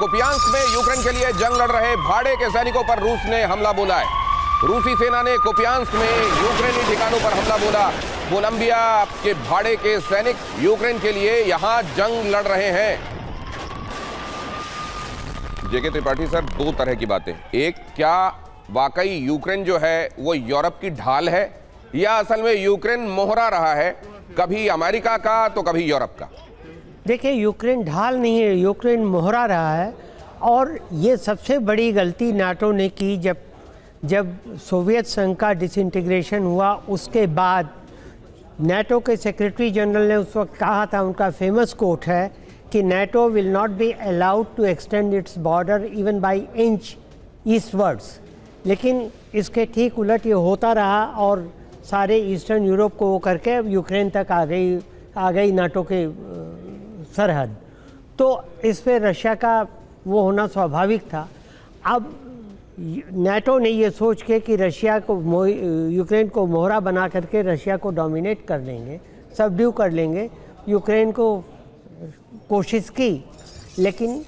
Kupiansk में Ukraine के लिए जंग लड़ रहे भाड़े के सैनिकों पर रूस ने हमला बोला है। रूसी सेना ने कुपियांस्क में यूक्रेनी ठिकानों पर हमला बोला। कोलंबिया के भाड़े के सैनिक यूक्रेन के लिए यहां जंग लड़ रहे हैं। जेके त्रिपाठी सर, दो तरह की बातें। एक, क्या वाकई यूक्रेन जो है वो यूरोप की ढाल है, या असल में यूक्रेन मोहरा रहा है, कभी अमेरिका का तो कभी यूरोप का? देखिए, यूक्रेन ढाल नहीं है, यूक्रेन मोहरा रहा है। और ये सबसे बड़ी गलती नाटो ने की जब सोवियत संघ का डिसइंटीग्रेशन हुआ। उसके बाद नाटो के सेक्रेटरी जनरल ने उस वक्त कहा था, उनका फेमस कोट है कि NATO will not be allowed to extend its border even by inch eastwards. लेकिन इसके ठीक उलट ये होता रहा और सारे ईस्टर्न यूरोप को वो करके यूक्रेन तक आ गई नाटो के सरहद। तो इस पे रशिया का वो होना स्वाभाविक था। अब नाटो ने ये सोच के कि रशिया को यूक्रेन को मोहरा बना करके रशिया को डोमिनेट कर लेंगे, सबड्यू कर लेंगे, यूक्रेन को कोशिश की। लेकिन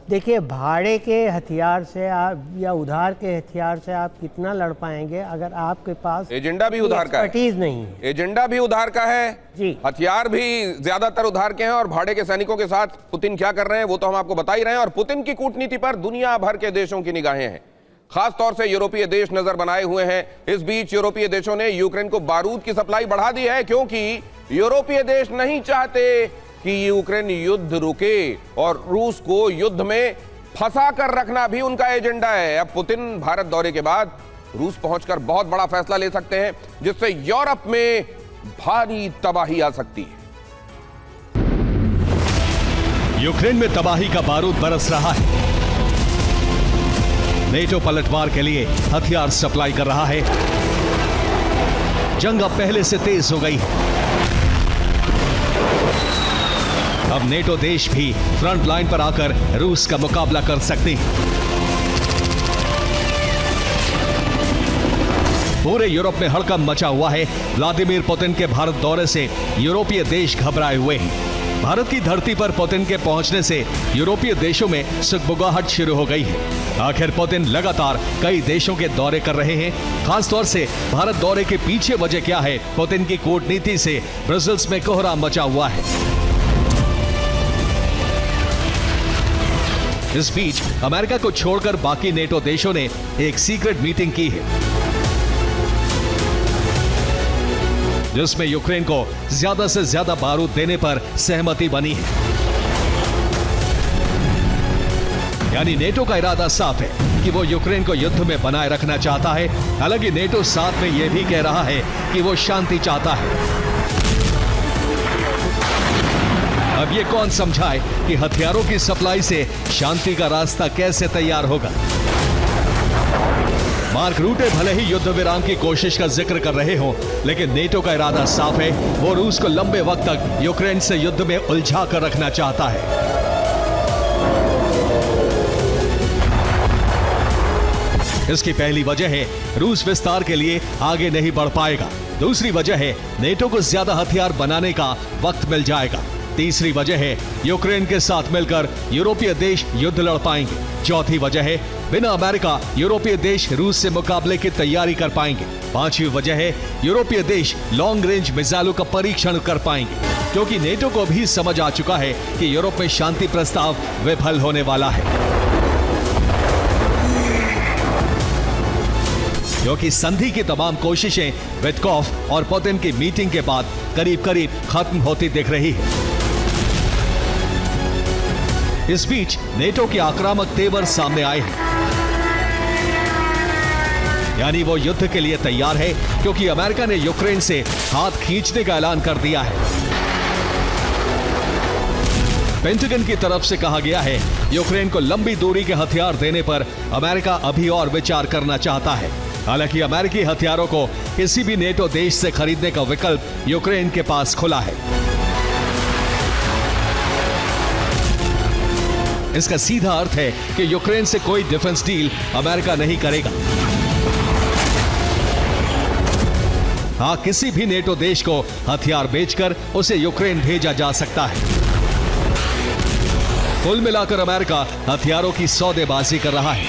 देखिए, भाड़े के हथियार से आप या उधार के हथियार से आप कितना लड़ पाएंगे अगर आपके पास एजेंडा भी उधार का है, नहीं है। एजेंडा भी उधार का है जी, हथियार भी ज्यादातर उधार के हैं। और भाड़े के सैनिकों के साथ पुतिन क्या कर रहे हैं वो तो हम आपको बता ही रहे हैं। और पुतिन की कूटनीति पर दुनिया भर के देशों की निगाहें हैं, खासतौर से यूरोपीय देश नजर बनाए हुए हैं। इस बीच यूरोपीय देशों ने यूक्रेन को बारूद की सप्लाई बढ़ा दी है, क्योंकि यूरोपीय देश नहीं चाहते कि यूक्रेन युद्ध रुके, और रूस को युद्ध में फंसा कर रखना भी उनका एजेंडा है। अब पुतिन भारत दौरे के बाद रूस पहुंचकर बहुत बड़ा फैसला ले सकते हैं, जिससे यूरोप में भारी तबाही आ सकती है। यूक्रेन में तबाही का बारूद बरस रहा है। नेटो पलटवार के लिए हथियार सप्लाई कर रहा है। जंग अब पहले से तेज हो गई है। अब नेटो देश भी फ्रंट लाइन पर आकर रूस का मुकाबला कर सकते हैं। पूरे यूरोप में हड़कंप मचा हुआ है। व्लादिमीर पुतिन के भारत दौरे से यूरोपीय देश घबराए हुए हैं। भारत की धरती पर पुतिन के पहुंचने से यूरोपीय देशों में सुगबुगाहट शुरू हो गई है। आखिर पुतिन लगातार कई देशों के दौरे कर रहे हैं। खासतौर से भारत दौरे के पीछे वजह क्या है? पुतिन की कूटनीति से ब्रसेल्स में कोहराम मचा हुआ है। इस बीच अमेरिका को छोड़कर बाकी नेटो देशों ने एक सीक्रेट मीटिंग की है, जिसमें यूक्रेन को ज्यादा से ज्यादा बारूद देने पर सहमति बनी है। यानी नेटो का इरादा साफ है कि वो यूक्रेन को युद्ध में बनाए रखना चाहता है। हालांकि नेटो साथ में यह भी कह रहा है कि वो शांति चाहता है। अब ये कौन समझाए कि हथियारों की सप्लाई से शांति का रास्ता कैसे तैयार होगा? मार्क रूटे भले ही युद्ध विराम की कोशिश का जिक्र कर रहे हों, लेकिन नेटो का इरादा साफ है। वो रूस को लंबे वक्त तक यूक्रेन से युद्ध में उलझा कर रखना चाहता है। इसकी पहली वजह है रूस विस्तार के लिए आगे नहीं बढ़ पाएगा। दूसरी वजह है नेटो को ज्यादा हथियार बनाने का वक्त मिल जाएगा। तीसरी वजह है यूक्रेन के साथ मिलकर यूरोपीय देश युद्ध लड़ पाएंगे। चौथी वजह है बिना अमेरिका यूरोपीय देश रूस से मुकाबले की तैयारी कर पाएंगे। पांचवी वजह है यूरोपीय देश लॉन्ग रेंज मिसाइलों का परीक्षण कर पाएंगे, क्योंकि नेटो को भी समझ आ चुका है कि यूरोप में शांति प्रस्ताव विफल होने वाला है। क्योंकि संधि की तमाम कोशिशें विटकॉफ और पुतिन की मीटिंग के बाद करीब करीब खत्म होती दिख रही है। इस बीच नेटो के आक्रामक तेवर सामने आए हैं। यानी वो युद्ध के लिए तैयार है, क्योंकि अमेरिका ने यूक्रेन से हाथ खींचने का ऐलान कर दिया है। पेंटागन की तरफ से कहा गया है यूक्रेन को लंबी दूरी के हथियार देने पर अमेरिका अभी और विचार करना चाहता है। हालांकि अमेरिकी हथियारों को किसी भी नेटो देश से खरीदने का विकल्प यूक्रेन के पास खुला है। इसका सीधा अर्थ है कि यूक्रेन से कोई डिफेंस डील अमेरिका नहीं करेगा। हाँ, किसी भी नेटो देश को हथियार बेचकर उसे यूक्रेन भेजा जा सकता है। कुल मिलाकर अमेरिका हथियारों की सौदेबाजी कर रहा है।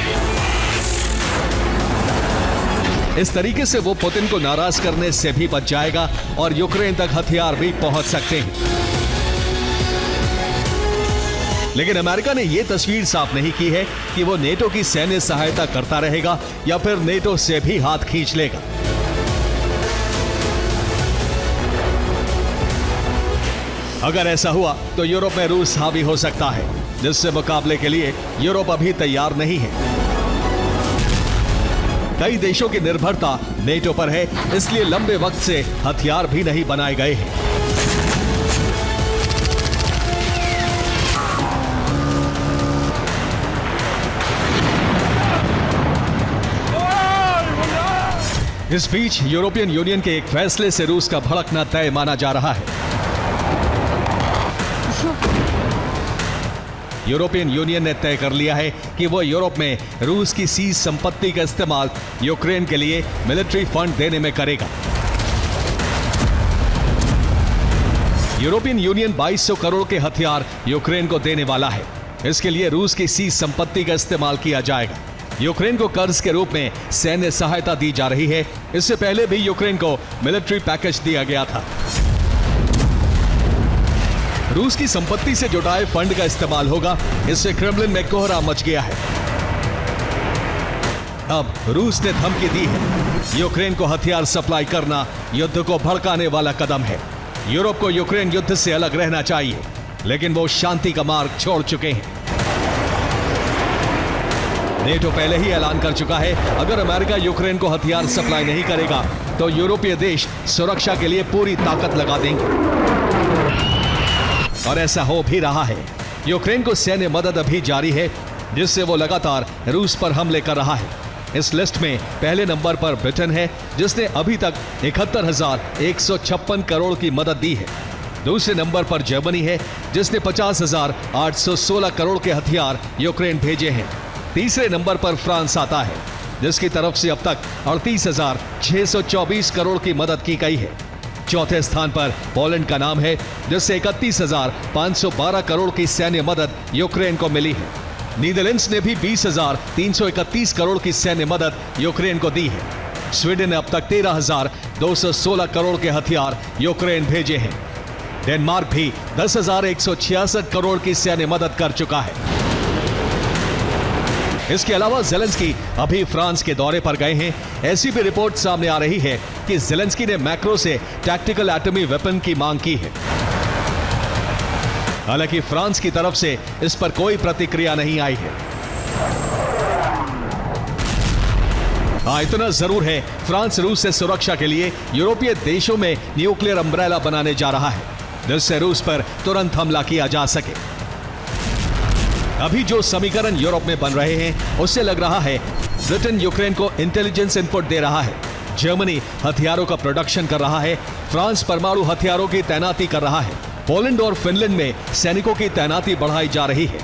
इस तरीके से वो पुतिन को नाराज करने से भी बच जाएगा और यूक्रेन तक हथियार भी पहुंच सकते हैं। लेकिन अमेरिका ने यह तस्वीर साफ नहीं की है कि वो नेटो की सैन्य सहायता करता रहेगा या फिर नेटो से भी हाथ खींच लेगा। अगर ऐसा हुआ तो यूरोप में रूस हावी हो सकता है, जिससे मुकाबले के लिए यूरोप अभी तैयार नहीं है। कई देशों की निर्भरता नेटो पर है, इसलिए लंबे वक्त से हथियार भी नहीं बनाए गए हैं। इस बीच यूरोपियन यूनियन के एक फैसले से रूस का भड़कना तय माना जा रहा है। यूरोपियन यूनियन ने तय कर लिया है कि वो यूरोप में रूस की सीज संपत्ति का इस्तेमाल यूक्रेन के लिए मिलिट्री फंड देने में करेगा। यूरोपियन यूनियन 2200 करोड़ के हथियार यूक्रेन को देने वाला है। इसके लिए रूस की सीज संपत्ति का इस्तेमाल किया जाएगा। यूक्रेन को कर्ज के रूप में सैन्य सहायता दी जा रही है। इससे पहले भी यूक्रेन को मिलिट्री पैकेज दिया गया था। रूस की संपत्ति से जुटाए फंड का इस्तेमाल होगा। इससे क्रेमलिन में कोहरा मच गया है। अब रूस ने धमकी दी है। यूक्रेन को हथियार सप्लाई करना युद्ध को भड़काने वाला कदम है। यूरोप को यूक्रेन युद्ध से अलग रहना चाहिए, लेकिन वो शांति का मार्ग छोड़ चुके हैं। नेटो पहले ही ऐलान कर चुका है, अगर अमेरिका यूक्रेन को हथियार सप्लाई नहीं करेगा तो यूरोपीय देश सुरक्षा के लिए पूरी ताकत लगा देंगे। और ऐसा हो भी रहा है। यूक्रेन को सैन्य मदद अभी जारी है, जिससे वो लगातार रूस पर हमले कर रहा है। इस लिस्ट में पहले नंबर पर ब्रिटेन है, जिसने अभी तक 71,156 करोड़ की मदद दी है। दूसरे नंबर पर जर्मनी है, जिसने 50,816 करोड़ के हथियार यूक्रेन भेजे हैं। तीसरे नंबर पर फ्रांस आता है, जिसकी तरफ से अब तक 38,624 करोड़ की मदद की गई है। चौथे स्थान पर पोलैंड का नाम है, जिससे 31,512 करोड़ की सैन्य मदद यूक्रेन को मिली है। नीदरलैंड्स ने भी 20,331 करोड़ की सैन्य मदद यूक्रेन को दी है। स्वीडन ने अब तक 13,216 करोड़ के हथियार यूक्रेन भेजे हैं। डेनमार्क भी 10,166 करोड़ की सैन्य मदद कर चुका है। इसके अलावा ज़ेलेंस्की अभी फ्रांस के दौरे पर गए हैं। ऐसी भी रिपोर्ट सामने आ रही है कि ज़ेलेंस्की ने मैक्रो से टैक्टिकल एटमी वेपन की मांग की है। हालांकि फ्रांस की तरफ से इस पर कोई प्रतिक्रिया नहीं आई है। हाँ, इतना जरूर है, फ्रांस रूस से सुरक्षा के लिए यूरोपीय देशों में न्यूक्लियर अम्ब्रेला बनाने जा रहा है, जिससे रूस पर तुरंत हमला किया जा सके। अभी जो समीकरण यूरोप में बन रहे हैं, उससे लग रहा है ब्रिटेन यूक्रेन को इंटेलिजेंस इनपुट दे रहा है, जर्मनी हथियारों का प्रोडक्शन कर रहा है, फ्रांस परमाणु हथियारों की तैनाती कर रहा है, पोलैंड और फिनलैंड में सैनिकों की तैनाती बढ़ाई जा रही है।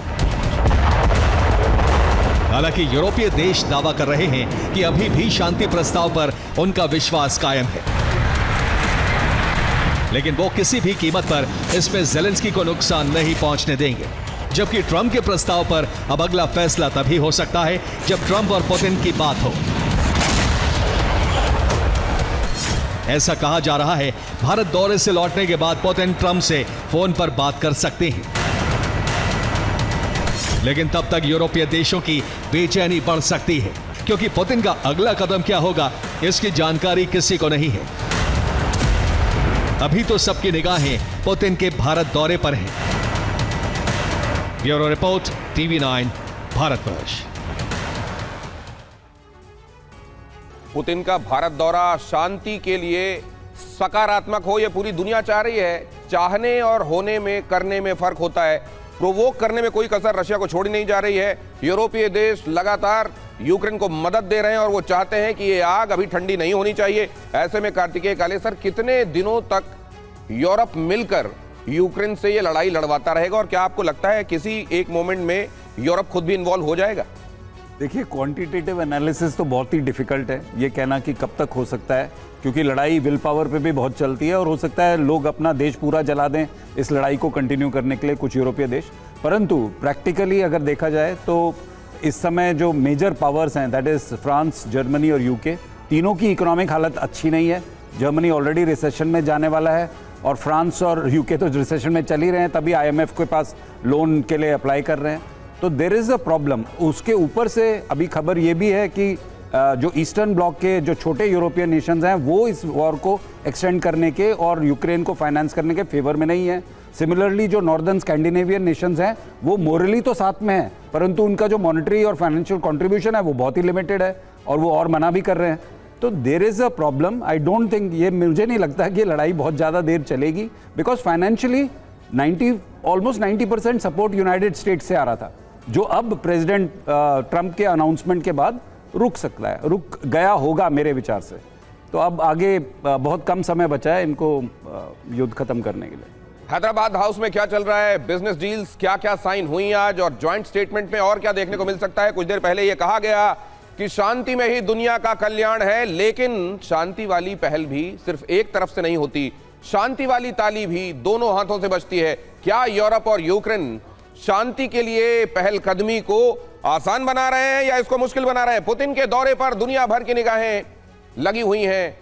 हालांकि यूरोपीय देश दावा कर रहे हैं कि अभी भी शांति प्रस्ताव पर उनका विश्वास कायम है, लेकिन वो किसी भी कीमत पर इसमें ज़ेलेंस्की को नुकसान नहीं पहुंचने देंगे। जबकि ट्रंप के प्रस्ताव पर अब अगला फैसला तभी हो सकता है जब ट्रंप और पुतिन की बात हो। ऐसा कहा जा रहा है, भारत दौरे से लौटने के बाद पुतिन ट्रंप से फोन पर बात कर सकते हैं। लेकिन तब तक यूरोपीय देशों की बेचैनी बढ़ सकती है, क्योंकि पुतिन का अगला कदम क्या होगा, इसकी जानकारी किसी को नहीं है। अभी तो सबकी निगाहें पुतिन के भारत दौरे पर हैं। Bureau report, TV9 Bharatvarsh. Putin का भारत दौरा शांति के लिए सकारात्मक हो, यह पूरी दुनिया चाह रही है। चाहने और होने में, करने में फर्क होता है। प्रोवोक करने में कोई कसर रशिया को छोड़ी नहीं जा रही है। यूरोपीय देश लगातार यूक्रेन को मदद दे रहे हैं और वो चाहते हैं कि ये आग अभी ठंडी नहीं होनी चाहिए। ऐसे में कार्तिकेय काले सर, कितने दिनों तक यूरोप मिलकर यूक्रेन से ये लड़ाई लड़वाता रहेगा, और क्या आपको लगता है किसी एक मोमेंट में यूरोप खुद भी इन्वॉल्व हो जाएगा? देखिए, क्वांटिटेटिव एनालिसिस तो बहुत ही डिफिकल्ट है ये कहना कि कब तक हो सकता है, क्योंकि लड़ाई विल पावर पे भी बहुत चलती है और हो सकता है लोग अपना देश पूरा जला दें इस लड़ाई को कंटिन्यू करने के लिए, कुछ यूरोपीय देश। परंतु प्रैक्टिकली अगर देखा जाए तो इस समय जो मेजर पावर्स हैं, दैट इज फ्रांस, जर्मनी और यूके, तीनों की इकोनॉमिक हालत अच्छी नहीं है। जर्मनी ऑलरेडी रिसेशन में जाने वाला है और फ्रांस और यूके तो रिसेशन में चल ही रहे हैं, तभी आईएमएफ के पास लोन के लिए अप्लाई कर रहे हैं। तो देयर इज़ अ प्रॉब्लम। उसके ऊपर से अभी खबर ये भी है कि जो ईस्टर्न ब्लॉक के जो छोटे यूरोपियन नेशंस हैं वो इस वॉर को एक्सटेंड करने के और यूक्रेन को फाइनेंस करने के फेवर में नहीं है। सिमिलरली जो नॉर्दर्न स्कैंडिनेवियन नेशंस हैं वो मोरली तो साथ में हैं, परंतु उनका जो मॉनेटरी और फाइनेंशियल कंट्रीब्यूशन है वो बहुत ही लिमिटेड है और वो और मना भी कर रहे हैं। तो there is a problem. I don't think, ये मुझे नहीं लगता कि ये लड़ाई बहुत ज़्यादा देर चलेगी, because financially almost 90% support United states से आ रहा था, जो अब प्रेसिडेंट ट्रंप के अनाउंसमेंट के बाद रुक सकता है, रुक गया होगा मेरे विचार से। तो अब आगे बहुत कम समय बचा है इनको युद्ध खत्म करने के लिए। हैदराबाद हाउस में क्या चल रहा है? बिजनेस डील्स क्या क्या साइन हुई आज, और जॉइंट स्टेटमेंट में और क्या देखने को मिल सकता है? कुछ देर पहले यह कहा गया कि शांति में ही दुनिया का कल्याण है, लेकिन शांति वाली पहल भी सिर्फ एक तरफ से नहीं होती, शांति वाली ताली भी दोनों हाथों से बजती है। क्या यूरोप और यूक्रेन शांति के लिए पहलकदमी को आसान बना रहे हैं या इसको मुश्किल बना रहे हैं? पुतिन के दौरे पर दुनिया भर की निगाहें लगी हुई हैं।